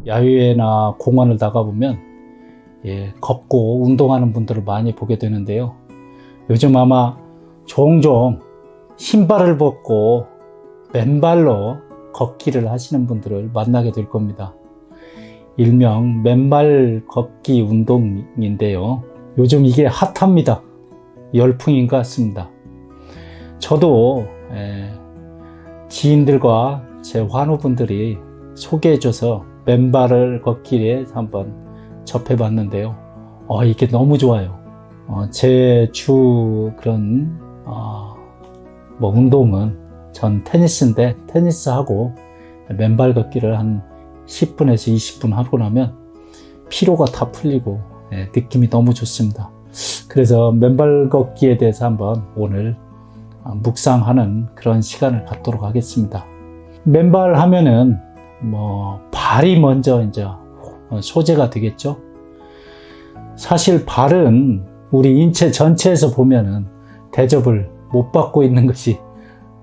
야외나 공원을 나가보면 걷고 운동하는 분들을 많이 보게 되는데요. 요즘 아마 종종 신발을 벗고 맨발로 걷기를 하시는 분들을 만나게 될 겁니다. 일명 맨발 걷기 운동인데요. 요즘 이게 핫합니다. 열풍인 것 같습니다. 저도 지인들과 제 환우분들이 소개해줘서 맨발을 걷기에 한번 접해봤는데요. 이게 너무 좋아요. 제 주 그런 운동은 전 테니스인데 테니스하고 맨발 걷기를 한 10분에서 20분 하고 나면 피로가 다 풀리고 느낌이 너무 좋습니다. 그래서 맨발 걷기에 대해서 한번 오늘 묵상하는 그런 시간을 갖도록 하겠습니다. 맨발 하면은 발이 먼저 이제 소재가 되겠죠. 사실 발은 우리 인체 전체에서 보면은 대접을 못 받고 있는 것이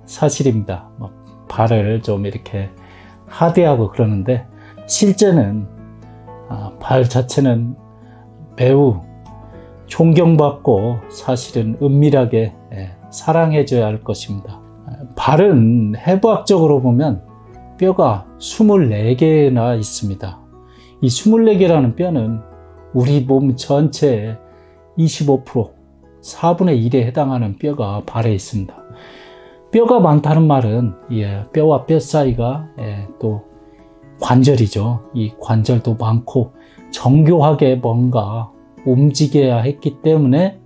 사실입니다. 발을 좀 이렇게 하대하고 그러는데 실제는 발 자체는 매우 존경받고 사실은 은밀하게 사랑해줘야 할 것입니다. 발은 해부학적으로 보면 뼈가 24개나 있습니다. 이 24개라는 뼈는 우리 몸 전체의 25%, 4분의 1에 해당하는 뼈가 발에 있습니다. 뼈가 많다는 말은 뼈와 뼈 사이가 또 관절이죠. 이 관절도 많고 정교하게 뭔가 움직여야 했기 때문에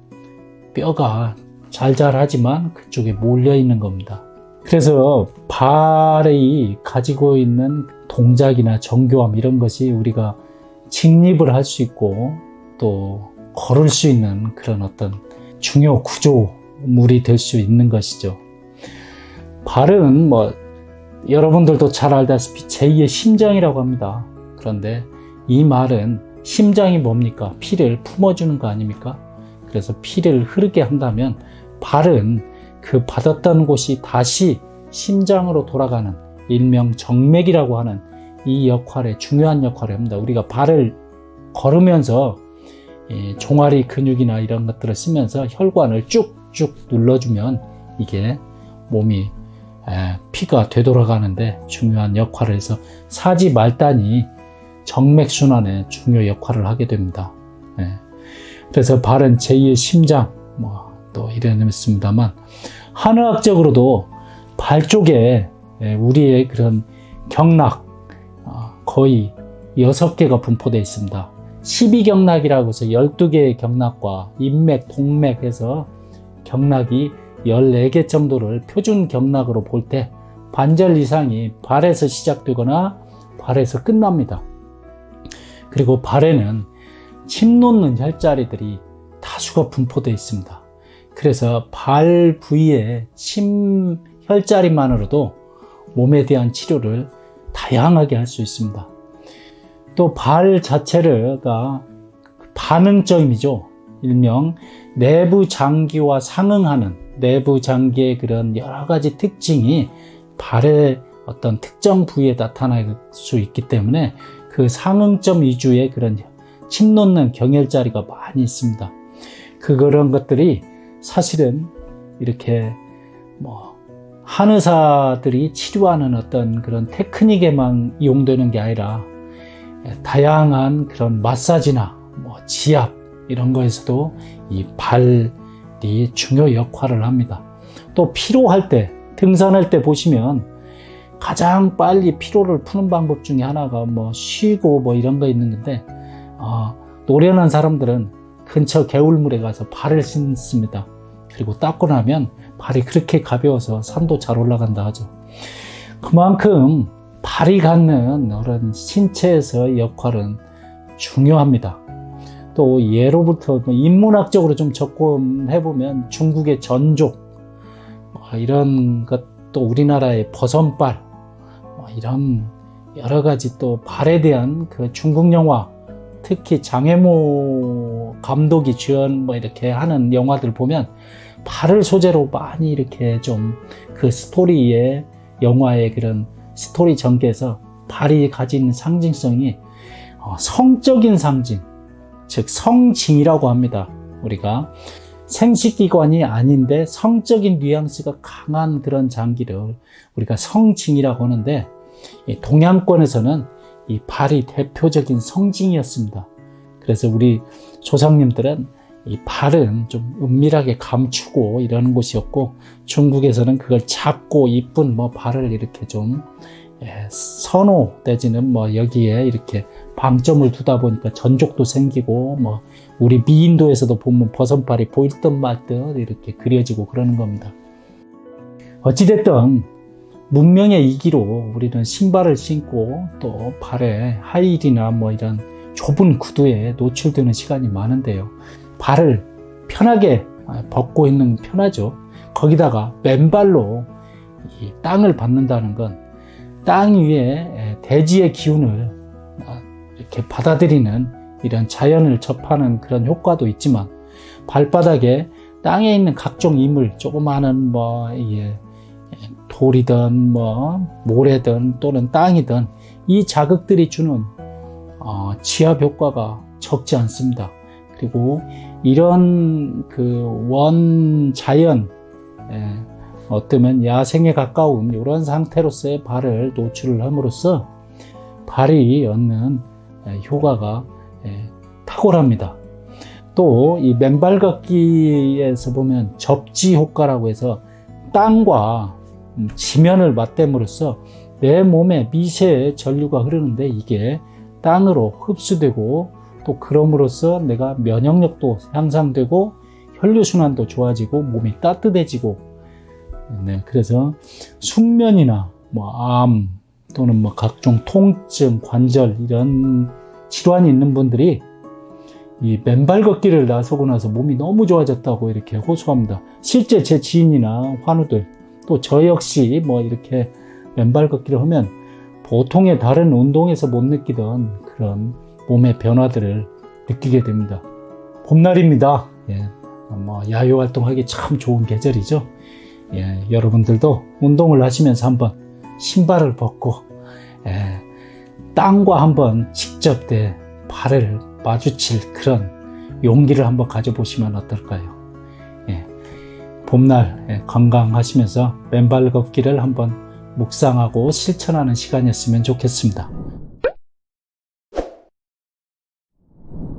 뼈가 잘잘하지만 그쪽에 몰려 있는 겁니다. 그래서 발이 가지고 있는 동작이나 정교함 이런 것이 우리가 직립을 할 수 있고 또 걸을 수 있는 그런 어떤 중요 구조물이 될 수 있는 것이죠. 발은 여러분들도 잘 알다시피 제2의 심장이라고 합니다. 그런데 이 말은 심장이 뭡니까? 피를 품어주는 거 아닙니까? 그래서 피를 흐르게 한다면 발은 그 받았던 곳이 다시 심장으로 돌아가는 일명 정맥이라고 하는 이 역할에 중요한 역할을 합니다. 우리가 발을 걸으면서 종아리 근육이나 이런 것들을 쓰면서 혈관을 쭉쭉 눌러주면 이게 몸이 피가 되돌아가는데 중요한 역할을 해서 사지 말단이 정맥순환에 중요 역할을 하게 됩니다. 그래서 발은 제2의 심장 또 이랬습니다만 한의학적으로도 발 쪽에 우리의 그런 경락 거의 6개가 분포되어 있습니다. 12경락이라고 해서 12개의 경락과 인맥, 동맥 해서 경락이 14개 정도를 표준 경락으로 볼 때 반절 이상이 발에서 시작되거나 발에서 끝납니다. 그리고 발에는 침 놓는 혈자리들이 다수가 분포되어 있습니다. 그래서 발 부위의 침 혈자리만으로도 몸에 대한 치료를 다양하게 할 수 있습니다. 또 발 자체가 반응점이죠. 일명 내부 장기와 상응하는 내부 장기의 그런 여러 가지 특징이 발의 어떤 특정 부위에 나타날 수 있기 때문에 그 상응점 위주의 그런 침 놓는 경혈자리가 많이 있습니다. 그런 것들이 사실은 이렇게 한의사들이 치료하는 어떤 그런 테크닉에만 이용되는 게 아니라 다양한 그런 마사지나 지압 이런 거에서도 이 발이 중요 역할을 합니다. 또 피로할 때, 등산할 때 보시면 가장 빨리 피로를 푸는 방법 중에 하나가 쉬고 이런 거 있는데 노련한 사람들은 근처 개울물에 가서 발을 씻습니다. 그리고 닦고 나면 발이 그렇게 가벼워서 산도 잘 올라간다 하죠. 그만큼 발이 갖는 그런 신체에서의 역할은 중요합니다. 또 예로부터 인문학적으로 좀 접근해보면 중국의 전족 이런 것도 우리나라의 버선발 이런 여러 가지 또 발에 대한 그 중국 영화 특히 장혜모 감독이 주연 이렇게 하는 영화들 보면 발을 소재로 많이 이렇게 좀 그 스토리의 영화의 그런 스토리 전개에서 발이 가진 상징성이 성적인 상징, 즉 성징이라고 합니다. 우리가 생식기관이 아닌데 성적인 뉘앙스가 강한 그런 장기를 우리가 성징이라고 하는데, 동양권에서는 이 발이 대표적인 성징이었습니다. 그래서 우리 조상님들은 이 발은 좀 은밀하게 감추고 이러는 곳이었고, 중국에서는 그걸 작고 이쁜 발을 이렇게 좀 선호 내지는 여기에 이렇게 방점을 두다 보니까 전족도 생기고, 우리 미인도에서도 보면 버선발이 보일 듯 말 듯 이렇게 그려지고 그러는 겁니다. 어찌됐든 문명의 이기로 우리는 신발을 신고 또 발에 하이힐이나 이런 좁은 구두에 노출되는 시간이 많은데요. 발을 편하게 벗고 있는 편하죠. 거기다가 맨발로 이 땅을 밟는다는 건 땅 위에 대지의 기운을 이렇게 받아들이는 이런 자연을 접하는 그런 효과도 있지만, 발바닥에 땅에 있는 각종 이물, 조그마한 돌이든 모래든 또는 땅이든 이 자극들이 주는 지압 효과가 적지 않습니다. 그리고 이런 원자연, 어쩌면 야생에 가까운 이런 상태로서의 발을 노출을 함으로써 발이 얻는 효과가 탁월합니다. 또 이 맨발 걷기에서 보면 접지 효과라고 해서 땅과 지면을 맞댐으로써 내 몸에 미세의 전류가 흐르는데 이게 땅으로 흡수되고, 또 그럼으로써 내가 면역력도 향상되고 혈류순환도 좋아지고 몸이 따뜻해지고, 그래서 숙면이나 암 또는 각종 통증, 관절 이런 질환이 있는 분들이 이 맨발 걷기를 나서고 나서 몸이 너무 좋아졌다고 이렇게 호소합니다. 실제 제 지인이나 환우들, 또 저 역시 이렇게 맨발 걷기를 하면 보통의 다른 운동에서 못 느끼던 그런 몸의 변화들을 느끼게 됩니다. 봄날입니다. 야외 활동하기 참 좋은 계절이죠. 여러분들도 운동을 하시면서 한번 신발을 벗고 땅과 한번 직접 내 발을 마주칠 그런 용기를 한번 가져보시면 어떨까요? 봄날 건강하시면서 맨발 걷기를 한번 묵상하고 실천하는 시간이었으면 좋겠습니다.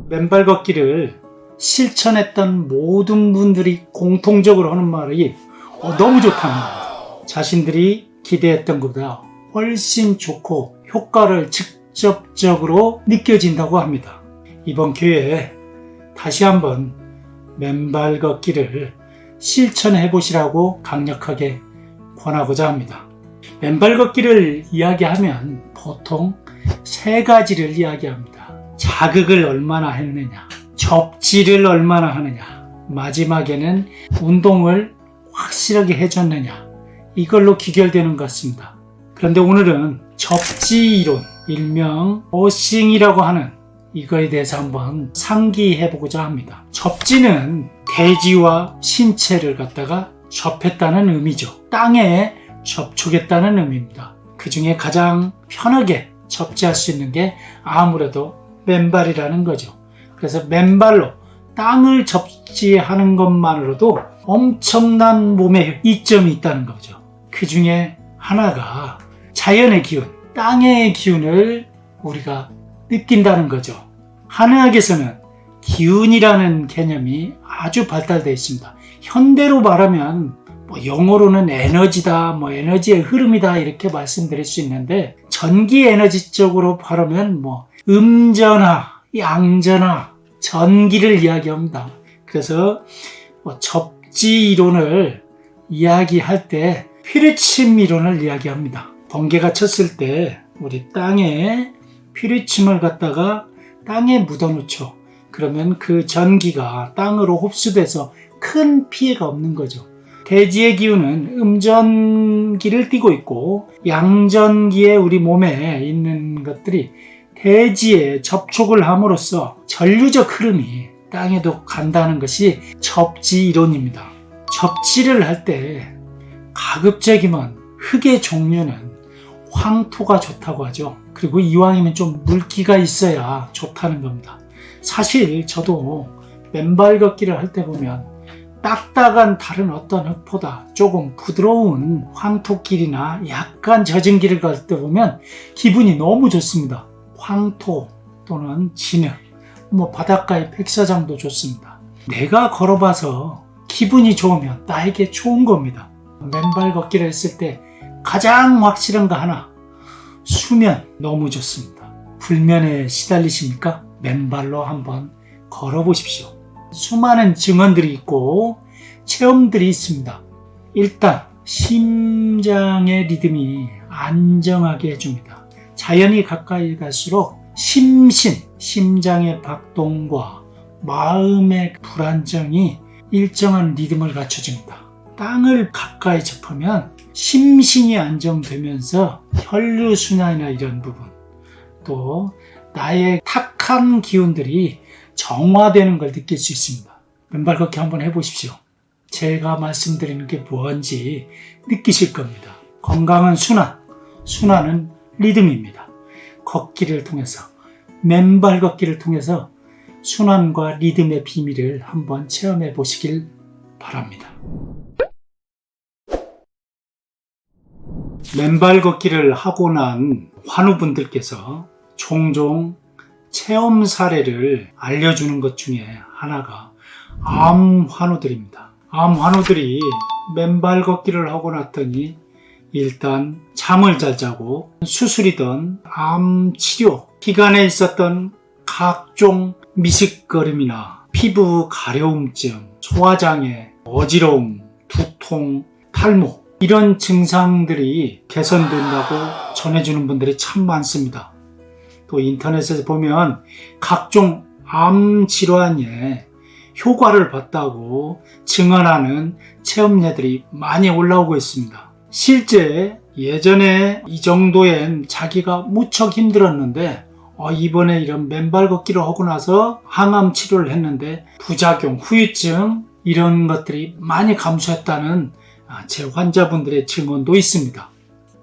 맨발 걷기를 실천했던 모든 분들이 공통적으로 하는 말이 너무 좋답니다. 자신들이 기대했던 것보다 훨씬 좋고 효과를 직접적으로 느껴진다고 합니다. 이번 기회에 다시 한번 맨발 걷기를 실천해 보시라고 강력하게 권하고자 합니다. 맨발 걷기를 이야기하면 보통 세 가지를 이야기합니다. 자극을 얼마나 했느냐, 접지를 얼마나 하느냐, 마지막에는 운동을 확실하게 해줬느냐, 이걸로 귀결되는 것 같습니다. 그런데 오늘은 접지 이론, 일명 워싱이라고 하는 이거에 대해서 한번 상기해 보고자 합니다. 접지는 대지와 신체를 갖다가 접했다는 의미죠. 땅에 접촉했다는 의미입니다. 그 중에 가장 편하게 접지할 수 있는 게 아무래도 맨발이라는 거죠. 그래서 맨발로 땅을 접지하는 것만으로도 엄청난 몸에 이점이 있다는 거죠. 그 중에 하나가 자연의 기운, 땅의 기운을 우리가 느낀다는 거죠. 한의학에서는 기운이라는 개념이 아주 발달되어 있습니다. 현대로 말하면 영어로는 에너지다, 에너지의 흐름이다 이렇게 말씀드릴 수 있는데, 전기 에너지 쪽으로 말하면 음전화, 양전화, 전기를 이야기합니다. 그래서 접지 이론을 이야기할 때 피뢰침 이론을 이야기합니다. 번개가 쳤을 때 우리 땅에 피뢰침을 갖다가 땅에 묻어놓죠. 그러면 그 전기가 땅으로 흡수돼서 큰 피해가 없는 거죠. 대지의 기운은 음전기를 띠고 있고, 양전기에 우리 몸에 있는 것들이 대지에 접촉을 함으로써 전류적 흐름이 땅에도 간다는 것이 접지 이론입니다. 접지를 할 때 가급적이면 흙의 종류는 황토가 좋다고 하죠. 그리고 이왕이면 좀 물기가 있어야 좋다는 겁니다. 사실 저도 맨발 걷기를 할 때 보면 딱딱한 다른 어떤 흙보다 조금 부드러운 황토길이나 약간 젖은 길을 갈 때 보면 기분이 너무 좋습니다. 황토 또는 진흙, 바닷가의 백사장도 좋습니다. 내가 걸어봐서 기분이 좋으면 나에게 좋은 겁니다. 맨발 걷기를 했을 때 가장 확실한 거 하나, 수면 너무 좋습니다. 불면에 시달리십니까? 맨발로 한번 걸어보십시오. 수많은 증언들이 있고 체험들이 있습니다. 일단 심장의 리듬이 안정하게 해줍니다. 자연이 가까이 갈수록 심장의 박동과 마음의 불안정이 일정한 리듬을 갖춰줍니다. 땅을 가까이 접하면 심신이 안정되면서 혈류순환이나 이런 부분, 또 나의 탁한 기운들이 정화되는 걸 느낄 수 있습니다. 맨발 걷기 한번 해보십시오. 제가 말씀드리는 게 뭔지 느끼실 겁니다. 건강은 순환은 리듬입니다. 걷기를 통해서, 맨발 걷기를 통해서 순환과 리듬의 비밀을 한번 체험해 보시길 바랍니다. 맨발 걷기를 하고 난 환우분들께서 종종 체험 사례를 알려주는 것 중에 하나가 암 환우들입니다. 암 환우들이 맨발 걷기를 하고 났더니 일단 잠을 잘 자고 수술이든 암 치료 기간에 있었던 각종 미식거림이나 피부 가려움증, 소화장애, 어지러움, 두통, 탈모 이런 증상들이 개선된다고 전해주는 분들이 참 많습니다. 또 인터넷에서 보면 각종 암 질환에 효과를 봤다고 증언하는 체험례들이 많이 올라오고 있습니다. 실제 예전에 이 정도엔 자기가 무척 힘들었는데 이번에 이런 맨발 걷기를 하고 나서 항암 치료를 했는데 부작용, 후유증 이런 것들이 많이 감소했다는 제 환자분들의 증언도 있습니다.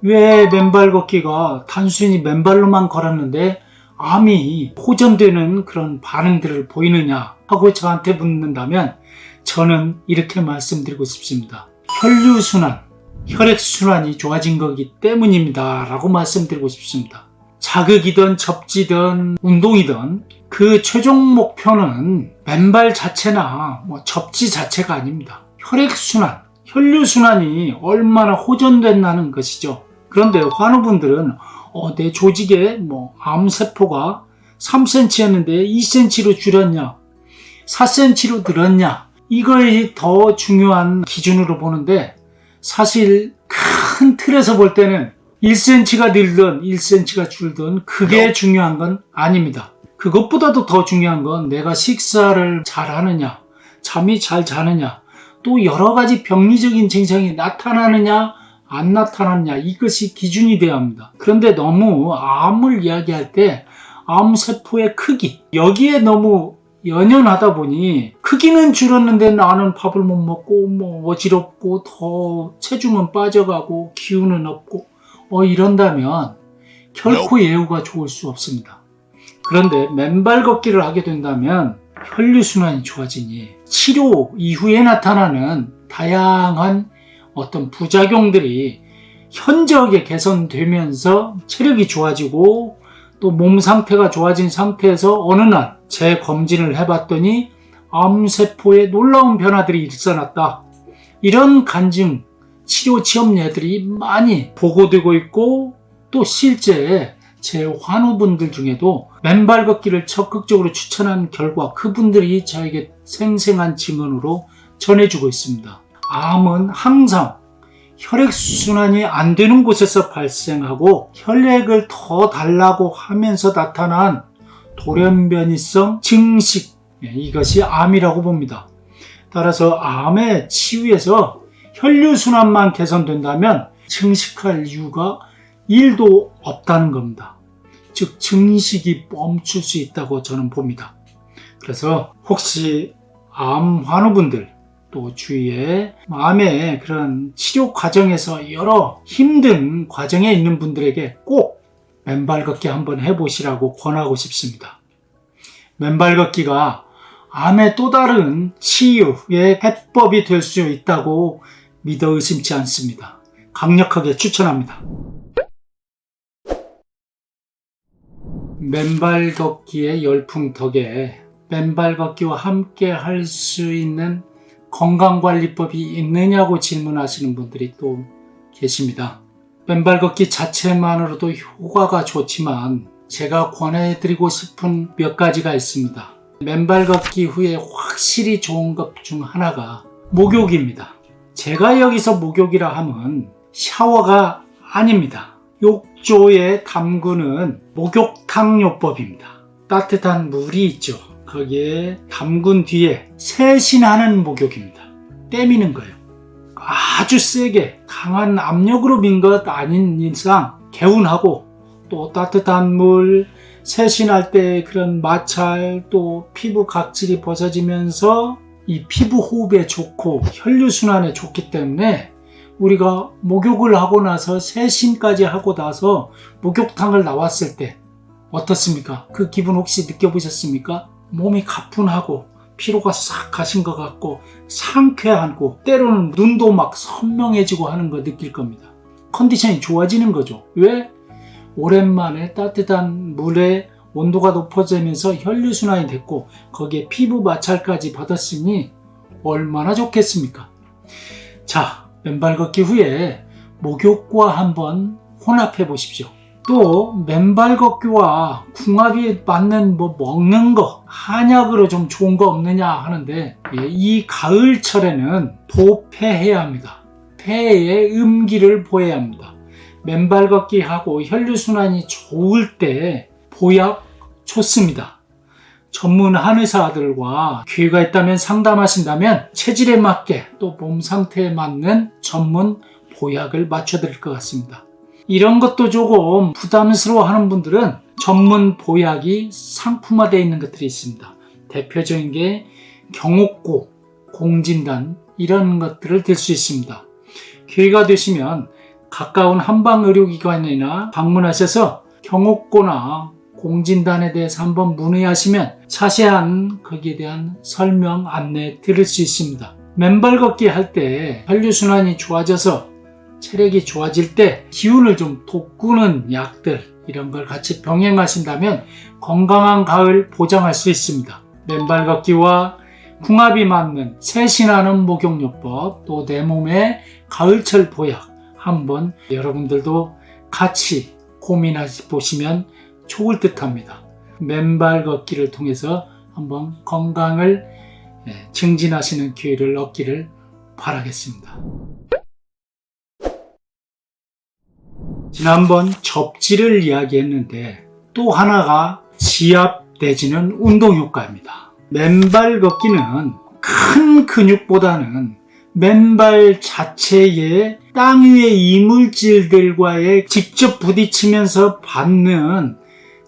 왜 맨발 걷기가 단순히 맨발로만 걸었는데 암이 호전되는 그런 반응들을 보이느냐 하고 저한테 묻는다면 저는 이렇게 말씀드리고 싶습니다. 혈류순환, 혈액순환이 좋아진 거기 때문입니다 라고 말씀드리고 싶습니다. 자극이든 접지든 운동이든 그 최종 목표는 맨발 자체나 접지 자체가 아닙니다. 혈액순환, 혈류순환이 얼마나 호전됐다는 것이죠. 그런데 환우분들은 내 조직에 암세포가 3cm였는데 2cm로 줄였냐, 4cm로 늘었냐, 이것이 더 중요한 기준으로 보는데 사실 큰 틀에서 볼 때는 1cm가 늘든 1cm가 줄든 그게 중요한 건 아닙니다. 그것보다도 더 중요한 건 내가 식사를 잘 하느냐, 잠이 잘 자느냐, 또 여러 가지 병리적인 증상이 나타나느냐 안 나타났냐, 이것이 기준이 되어야 합니다. 그런데 너무 암을 이야기할 때 암세포의 크기, 여기에 너무 연연하다 보니 크기는 줄었는데 나는 밥을 못 먹고 어지럽고 더 체중은 빠져가고 기운은 없고 이런다면 결코 예후가 좋을 수 없습니다. 그런데 맨발 걷기를 하게 된다면 혈류순환이 좋아지니 치료 이후에 나타나는 다양한 어떤 부작용들이 현저하게 개선되면서 체력이 좋아지고 또 몸 상태가 좋아진 상태에서 어느 날 재검진을 해봤더니 암세포에 놀라운 변화들이 일어났다. 이런 간증, 치료 체험례들이 많이 보고되고 있고 또 실제 제 환우분들 중에도 맨발 걷기를 적극적으로 추천한 결과 그분들이 저에게 생생한 증언으로 전해주고 있습니다. 암은 항상 혈액순환이 안 되는 곳에서 발생하고 혈액을 더 달라고 하면서 나타난 돌연변이성 증식, 이것이 암이라고 봅니다. 따라서 암의 치유에서 혈류순환만 개선된다면 증식할 이유가 1도 없다는 겁니다. 즉 증식이 멈출 수 있다고 저는 봅니다. 그래서 혹시 암 환우분들, 또 주위에 마음의 그런 치료 과정에서 여러 힘든 과정에 있는 분들에게 꼭 맨발 걷기 한번 해보시라고 권하고 싶습니다. 맨발 걷기가 암의 또 다른 치유의 해법이 될 수 있다고 믿어 의심치 않습니다. 강력하게 추천합니다. 맨발 걷기의 열풍 덕에 맨발 걷기와 함께 할 수 있는 건강관리법이 있느냐고 질문하시는 분들이 또 계십니다. 맨발 걷기 자체만으로도 효과가 좋지만 제가 권해드리고 싶은 몇 가지가 있습니다. 맨발 걷기 후에 확실히 좋은 것 중 하나가 목욕입니다. 제가 여기서 목욕이라 하면 샤워가 아닙니다. 욕조에 담그는 목욕탕요법입니다. 따뜻한 물이 있죠. 거기에 담근 뒤에 세신하는 목욕입니다. 때미는 거예요. 아주 세게 강한 압력으로 민 것 아닌 이상 개운하고 또 따뜻한 물, 세신할 때 그런 마찰, 또 피부 각질이 벗어지면서 이 피부 호흡에 좋고 혈류순환에 좋기 때문에 우리가 목욕을 하고 나서 세신까지 하고 나서 목욕탕을 나왔을 때 어떻습니까? 그 기분 혹시 느껴보셨습니까? 몸이 가뿐하고 피로가 싹 가신 것 같고 상쾌하고 때로는 눈도 막 선명해지고 하는 거 느낄 겁니다. 컨디션이 좋아지는 거죠. 왜? 오랜만에 따뜻한 물에 온도가 높아지면서 혈류순환이 됐고 거기에 피부 마찰까지 받았으니 얼마나 좋겠습니까? 자, 맨발 걷기 후에 목욕과 한번 혼합해 보십시오. 또 맨발 걷기와 궁합이 맞는 먹는 거, 한약으로 좀 좋은 거 없느냐 하는데 이 가을철에는 도폐해야 합니다. 폐에 음기를 보해야 합니다. 맨발 걷기 하고 혈류순환이 좋을 때 보약 좋습니다. 전문 한의사들과 기회가 있다면 상담하신다면 체질에 맞게 또 몸 상태에 맞는 전문 보약을 맞춰드릴 것 같습니다. 이런 것도 조금 부담스러워 하는 분들은 전문 보약이 상품화되어 있는 것들이 있습니다. 대표적인 게 경옥고, 공진단 이런 것들을 들 수 있습니다. 기회가 되시면 가까운 한방의료기관이나 방문하셔서 경옥고나 공진단에 대해서 한번 문의하시면 자세한 거기에 대한 설명, 안내 들을 수 있습니다. 맨발 걷기 할 때 혈류순환이 좋아져서 체력이 좋아질 때 기운을 좀 돋구는 약들 이런 걸 같이 병행하신다면 건강한 가을 보장할 수 있습니다. 맨발 걷기와 궁합이 맞는 세신하는 목욕요법 또 내 몸의 가을철 보약 한번 여러분들도 같이 고민해 보시면 좋을 듯 합니다. 맨발 걷기를 통해서 한번 건강을 증진하시는 기회를 얻기를 바라겠습니다. 지난번 접지를 이야기했는데 또 하나가 지압 내지는 운동 효과입니다. 맨발 걷기는 큰 근육보다는 맨발 자체의 땅 위의 이물질들과의 직접 부딪히면서 받는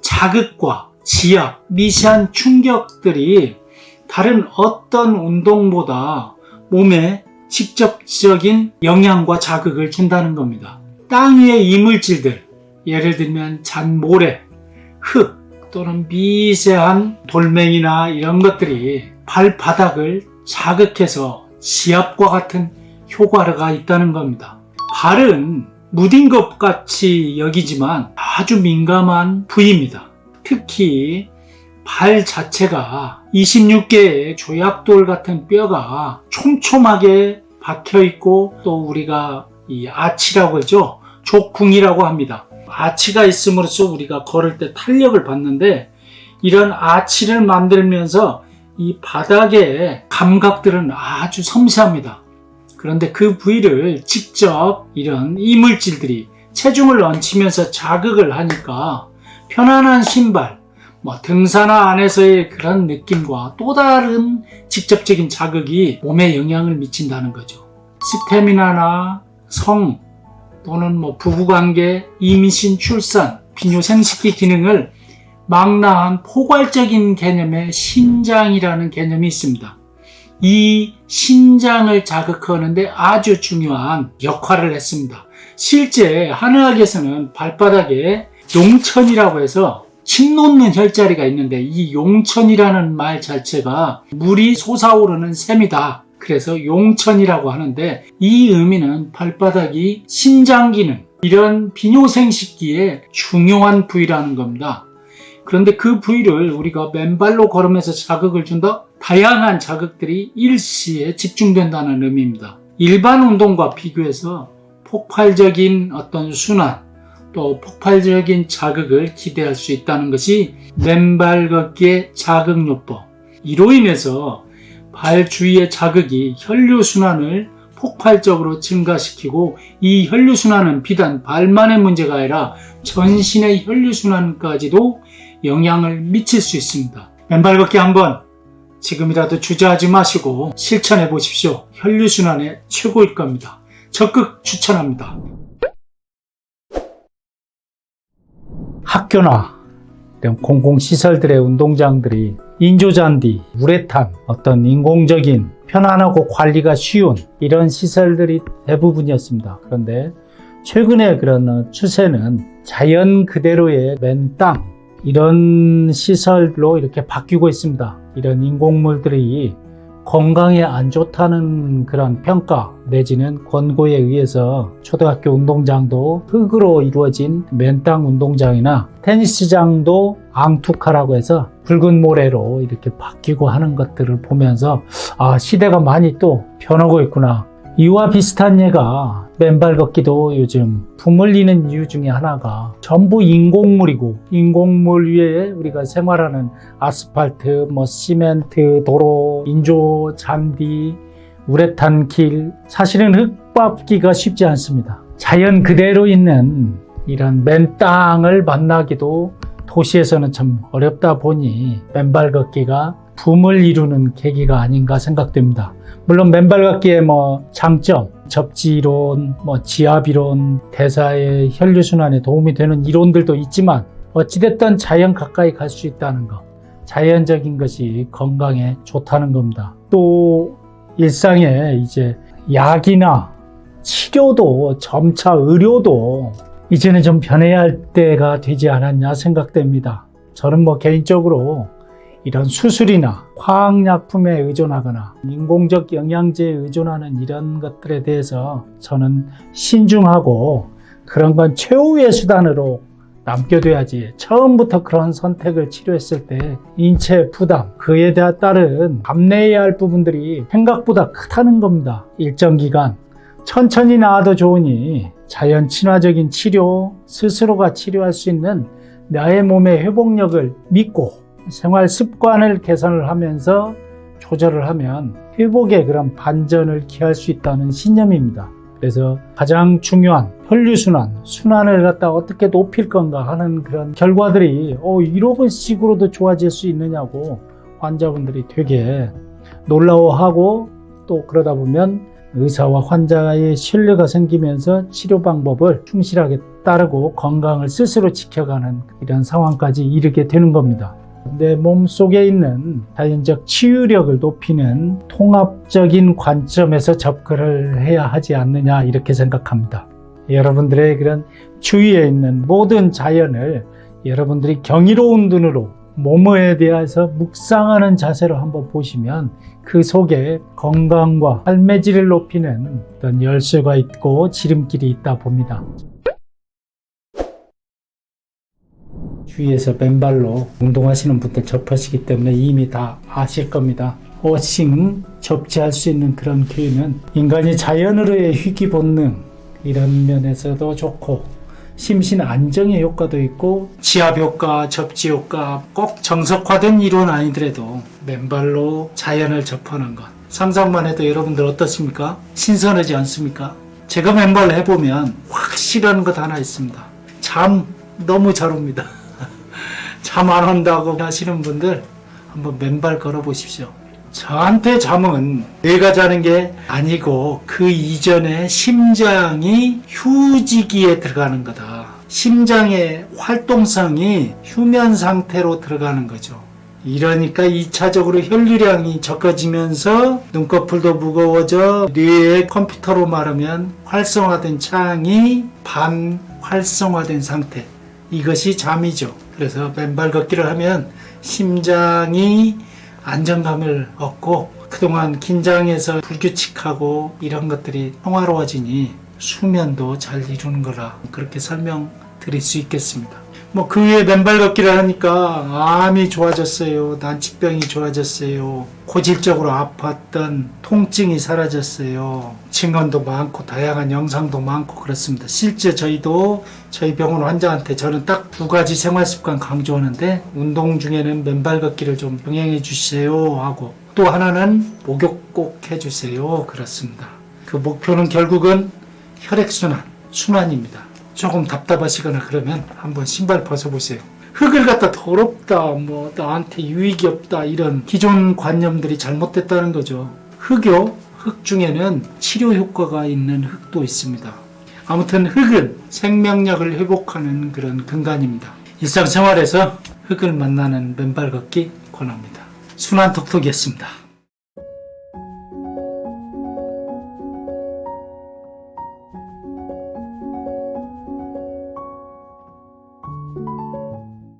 자극과 지압, 미세한 충격들이 다른 어떤 운동보다 몸에 직접적인 영향과 자극을 준다는 겁니다. 땅 위의 이물질들, 예를 들면 잔모래, 흙 또는 미세한 돌멩이나 이런 것들이 발바닥을 자극해서 지압과 같은 효과가 있다는 겁니다. 발은 무딘 것 같이 여기지만 아주 민감한 부위입니다. 특히 발 자체가 26개의 조약돌 같은 뼈가 촘촘하게 박혀 있고 또 우리가 이 아치라고 하죠. 족궁이라고 합니다. 아치가 있음으로써 우리가 걸을 때 탄력을 받는데 이런 아치를 만들면서 이 바닥의 감각들은 아주 섬세합니다. 그런데 그 부위를 직접 이런 이물질들이 체중을 얹히면서 자극을 하니까 편안한 신발, 등산화 안에서의 그런 느낌과 또 다른 직접적인 자극이 몸에 영향을 미친다는 거죠. 스태미나나 성 또는 부부관계, 임신, 출산, 비뇨 생식기 기능을 망라한 포괄적인 개념의 신장이라는 개념이 있습니다. 이 신장을 자극하는데 아주 중요한 역할을 했습니다. 실제 한의학에서는 발바닥에 용천이라고 해서 침 놓는 혈자리가 있는데 이 용천이라는 말 자체가 물이 솟아오르는 샘이다. 그래서 용천이라고 하는데 이 의미는 발바닥이 신장 기능, 이런 비뇨생식기에 중요한 부위라는 겁니다. 그런데 그 부위를 우리가 맨발로 걸으면서 자극을 준다? 다양한 자극들이 일시에 집중된다는 의미입니다. 일반 운동과 비교해서 폭발적인 어떤 순환, 또 폭발적인 자극을 기대할 수 있다는 것이 맨발 걷기의 자극요법. 이로 인해서 발 주위의 자극이 혈류순환을 폭발적으로 증가시키고 이 혈류순환은 비단 발만의 문제가 아니라 전신의 혈류순환까지도 영향을 미칠 수 있습니다. 맨발 걷기 한번 지금이라도 주저하지 마시고 실천해 보십시오. 혈류순환의 최고일 겁니다. 적극 추천합니다. 학교나 이런 공공시설들의 운동장들이 인조잔디, 우레탄, 어떤 인공적인 편안하고 관리가 쉬운 이런 시설들이 대부분이었습니다. 그런데 최근에 그런 추세는 자연 그대로의 맨 땅, 이런 시설로 이렇게 바뀌고 있습니다. 이런 인공물들이 건강에 안 좋다는 그런 평가 내지는 권고에 의해서 초등학교 운동장도 흙으로 이루어진 맨땅 운동장이나 테니스장도 앙투카라고 해서 붉은 모래로 이렇게 바뀌고 하는 것들을 보면서 시대가 많이 또 변하고 있구나. 이와 비슷한 예가 맨발 걷기도 요즘 부물리는 이유 중에 하나가 전부 인공물이고, 인공물 위에 우리가 생활하는 아스팔트, 시멘트, 도로, 인조, 잔디, 우레탄 길, 사실은 흙 밟기가 쉽지 않습니다. 자연 그대로 있는 이런 맨 땅을 만나기도 도시에서는 참 어렵다 보니 맨발 걷기가 붐을 이루는 계기가 아닌가 생각됩니다. 물론 맨발 걷기의 장점, 접지이론, 지압이론, 대사의 혈류순환에 도움이 되는 이론들도 있지만 어찌됐든 자연 가까이 갈 수 있다는 것, 자연적인 것이 건강에 좋다는 겁니다. 또 일상에 이제 약이나 치료도 점차 의료도 이제는 좀 변해야 할 때가 되지 않았냐 생각됩니다. 저는 개인적으로 이런 수술이나 화학약품에 의존하거나 인공적 영양제에 의존하는 이런 것들에 대해서 저는 신중하고 그런 건 최후의 수단으로 남겨둬야지, 처음부터 그런 선택을 치료했을 때 인체 부담, 그에 따른 감내해야 할 부분들이 생각보다 크다는 겁니다. 일정 기간 천천히 나아도 좋으니 자연 친화적인 치료, 스스로가 치료할 수 있는 나의 몸의 회복력을 믿고 생활 습관을 개선을 하면서 조절을 하면 회복의 그런 반전을 기할 수 있다는 신념입니다. 그래서 가장 중요한 혈류순환, 순환을 어떻게 높일 건가 하는 그런 결과들이 이런 식으로도 좋아질 수 있느냐고 환자분들이 되게 놀라워하고, 또 그러다 보면 의사와 환자의 신뢰가 생기면서 치료 방법을 충실하게 따르고 건강을 스스로 지켜가는 이런 상황까지 이르게 되는 겁니다. 내 몸속에 있는 자연적 치유력을 높이는 통합적인 관점에서 접근을 해야 하지 않느냐, 이렇게 생각합니다. 여러분들의 그런 주위에 있는 모든 자연을 여러분들이 경이로운 눈으로 몸에 대해서 묵상하는 자세로 한번 보시면 그 속에 건강과 삶의 질을 높이는 어떤 열쇠가 있고 지름길이 있다 봅니다. 주위에서 맨발로 운동하시는 분들 접하시기 때문에 이미 다 아실 겁니다. 워싱, 접지할 수 있는 그런 기회는 인간이 자연으로의 희귀 본능, 이런 면에서도 좋고 심신 안정의 효과도 있고, 지압 효과, 접지 효과, 꼭 정석화된 이론 아니더라도 맨발로 자연을 접하는 것, 상상만 해도 여러분들 어떻습니까? 신선하지 않습니까? 제가 맨발로 해보면 확실한 것 하나 있습니다. 잠 너무 잘 옵니다. 잠 안 온다고 하시는 분들 한번 맨발 걸어 보십시오. 저한테 잠은 내가 자는 게 아니고 그 이전에 심장이 휴지기에 들어가는 거다. 심장의 활동성이 휴면 상태로 들어가는 거죠. 이러니까 2차적으로 혈류량이 적어지면서 눈꺼풀도 무거워져 뇌의 컴퓨터로 말하면 활성화된 창이 반활성화된 상태. 이것이 잠이죠. 그래서 맨발 걷기를 하면 심장이 안정감을 얻고 그동안 긴장해서 불규칙하고 이런 것들이 평화로워지니 수면도 잘 이루는 거라 그렇게 설명드릴 수 있겠습니다. 그 외에 맨발 걷기를 하니까 암이 좋아졌어요. 난치병이 좋아졌어요. 고질적으로 아팠던 통증이 사라졌어요. 증언도 많고 다양한 영상도 많고 그렇습니다. 실제 저희도 저희 병원 환자한테 저는 딱 2가지 생활습관 강조하는데 운동 중에는 맨발 걷기를 좀 병행해 주세요 하고 또 하나는 목욕 꼭 해주세요. 그렇습니다. 그 목표는 결국은 혈액순환, 순환입니다. 조금 답답하시거나 그러면 한번 신발 벗어보세요. 흙을 갖다 더럽다, 나한테 유익이 없다 이런 기존 관념들이 잘못됐다는 거죠. 흙 중에는 치료 효과가 있는 흙도 있습니다. 아무튼 흙은 생명력을 회복하는 그런 근간입니다. 일상생활에서 흙을 만나는 맨발 걷기 권합니다. 순환톡톡이었습니다.